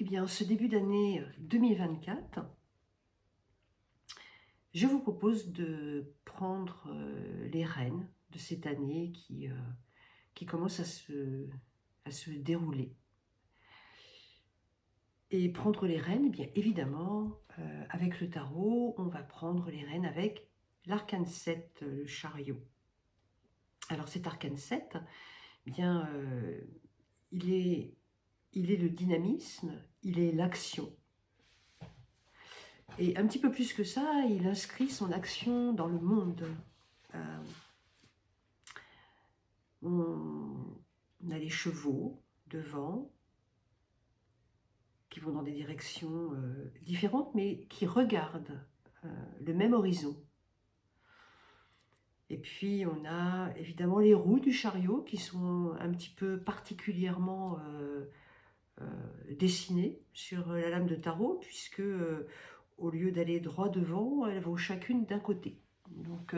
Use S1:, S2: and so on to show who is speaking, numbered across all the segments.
S1: bien, en ce début d'année 2024, je vous propose de prendre les rênes de cette année qui commence à se dérouler. Et prendre les rênes, eh bien évidemment, avec le tarot, on va prendre les rênes avec l'arcane 7, le chariot. Alors cet arcane 7, eh bien, il est, il est le dynamisme, il est l'action. Et un petit peu plus que ça, il inscrit son action dans le monde. Euh, on a les chevaux devant qui vont dans des directions différentes, mais qui regardent le même horizon. Et puis on a évidemment les roues du chariot qui sont un petit peu particulièrement dessinées sur la lame de tarot, puisque au lieu d'aller droit devant, elles vont chacune d'un côté. Donc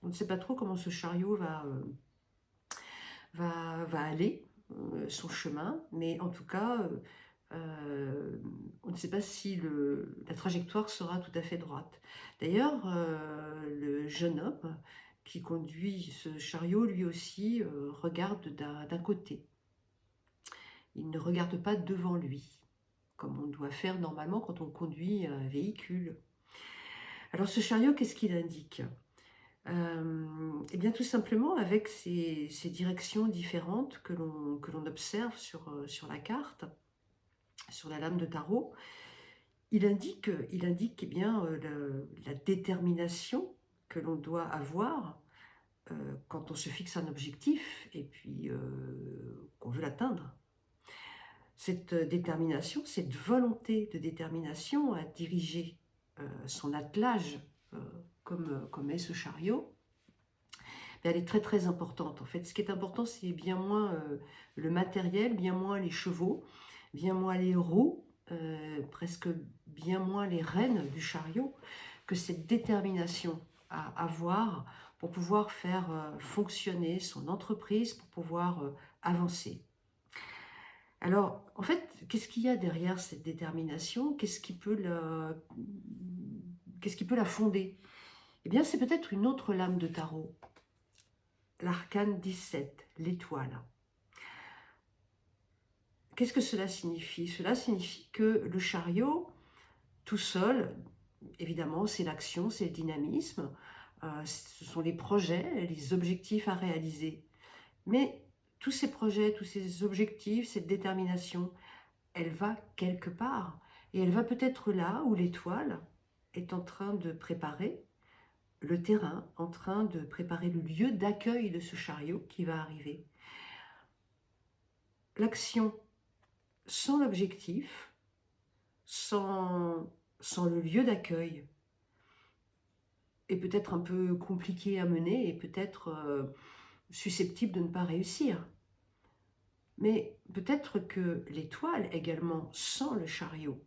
S1: on ne sait pas trop comment ce chariot va aller, son chemin, mais en tout cas, on ne sait pas si la trajectoire sera tout à fait droite. D'ailleurs, le jeune homme qui conduit ce chariot, lui aussi, regarde d'un côté. Il ne regarde pas devant lui, comme on doit faire normalement quand on conduit un véhicule. Alors ce chariot, qu'est-ce qu'il indique ? Eh bien tout simplement avec ces directions différentes que l'on observe sur la carte, sur la lame de tarot, il indique eh bien, la détermination que l'on doit avoir quand on se fixe un objectif et puis qu'on veut l'atteindre. Cette détermination, cette volonté de détermination à diriger son attelage comme est ce chariot, elle est très très importante. En fait, ce qui est important, c'est bien moins le matériel, bien moins les chevaux, bien moins les roues, presque bien moins les rênes du chariot, que cette détermination à avoir pour pouvoir faire fonctionner son entreprise, pour pouvoir avancer. Alors, en fait, qu'est-ce qu'il y a derrière cette détermination ? Qu'est-ce qui peut la fonder ? Eh bien, c'est peut-être une autre lame de tarot. L'arcane 17, l'étoile. Qu'est-ce que cela signifie ? Cela signifie que le chariot, tout seul, évidemment, c'est l'action, c'est le dynamisme, ce sont les projets, les objectifs à réaliser. Mais tous ces projets, tous ces objectifs, cette détermination, elle va quelque part. Et elle va peut-être là où l'étoile est en train de préparer le terrain, en train de préparer le lieu d'accueil de ce chariot qui va arriver. L'action sans l'objectif, sans le lieu d'accueil, est peut-être un peu compliqué à mener et peut-être susceptible de ne pas réussir. Mais peut-être que l'étoile également, sans le chariot,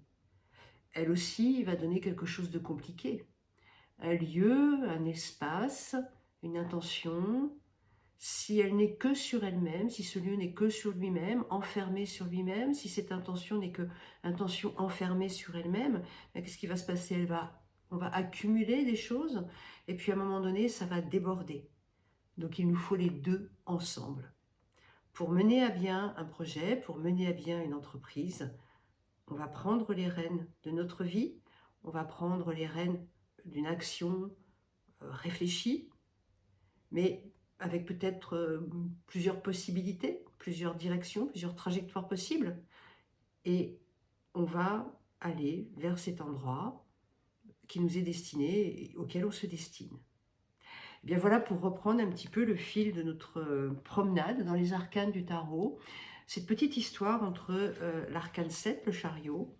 S1: elle aussi va donner quelque chose de compliqué. Un lieu, un espace, une intention. Si elle n'est que sur elle-même, si ce lieu n'est que sur lui-même, enfermé sur lui-même, si cette intention n'est que intention enfermée sur elle-même, qu'est-ce qui va se passer ? On va accumuler des choses et puis à un moment donné, ça va déborder. Donc il nous faut les deux ensemble. Pour mener à bien un projet, pour mener à bien une entreprise, on va prendre les rênes de notre vie, on va prendre les rênes d'une action réfléchie, mais avec peut-être plusieurs possibilités, plusieurs directions, plusieurs trajectoires possibles. Et on va aller vers cet endroit qui nous est destiné et auquel on se destine. Et bien voilà pour reprendre un petit peu le fil de notre promenade dans les arcanes du tarot, cette petite histoire entre l'arcane 7, le chariot,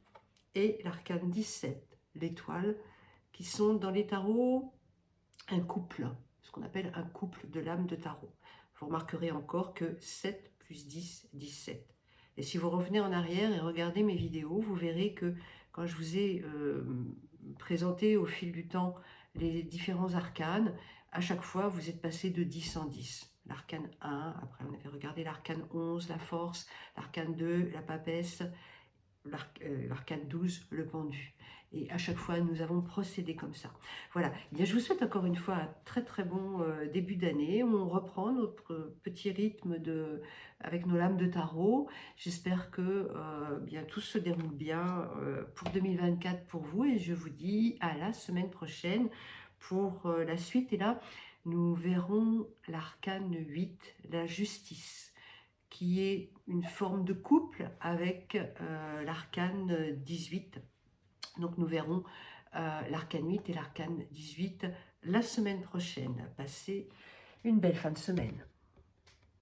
S1: et l'arcane 17, l'étoile, qui sont dans les tarots un couple, ce qu'on appelle un couple de lames de tarot. Vous remarquerez encore que 7 plus 10, 17. Et si vous revenez en arrière et regardez mes vidéos, vous verrez que quand je vous ai présenté au fil du temps les différents arcanes, à chaque fois vous êtes passé de 10 en 10. L'arcane 1, après on avait regardé l'arcane 11, la force, l'arcane 2, la papesse. l'arcane 12, le pendu. Et à chaque fois, nous avons procédé comme ça. Voilà. Eh bien, je vous souhaite encore une fois un très très bon début d'année. On reprend notre petit rythme avec nos lames de tarot. J'espère que bien, tout se déroule bien pour 2024 pour vous. Et je vous dis à la semaine prochaine pour la suite. Et là, nous verrons l'arcane 8, la justice, qui est une forme de couple avec l'arcane 18. Donc nous verrons l'arcane 8 et l'arcane 18 la semaine prochaine. Passez une belle fin de semaine.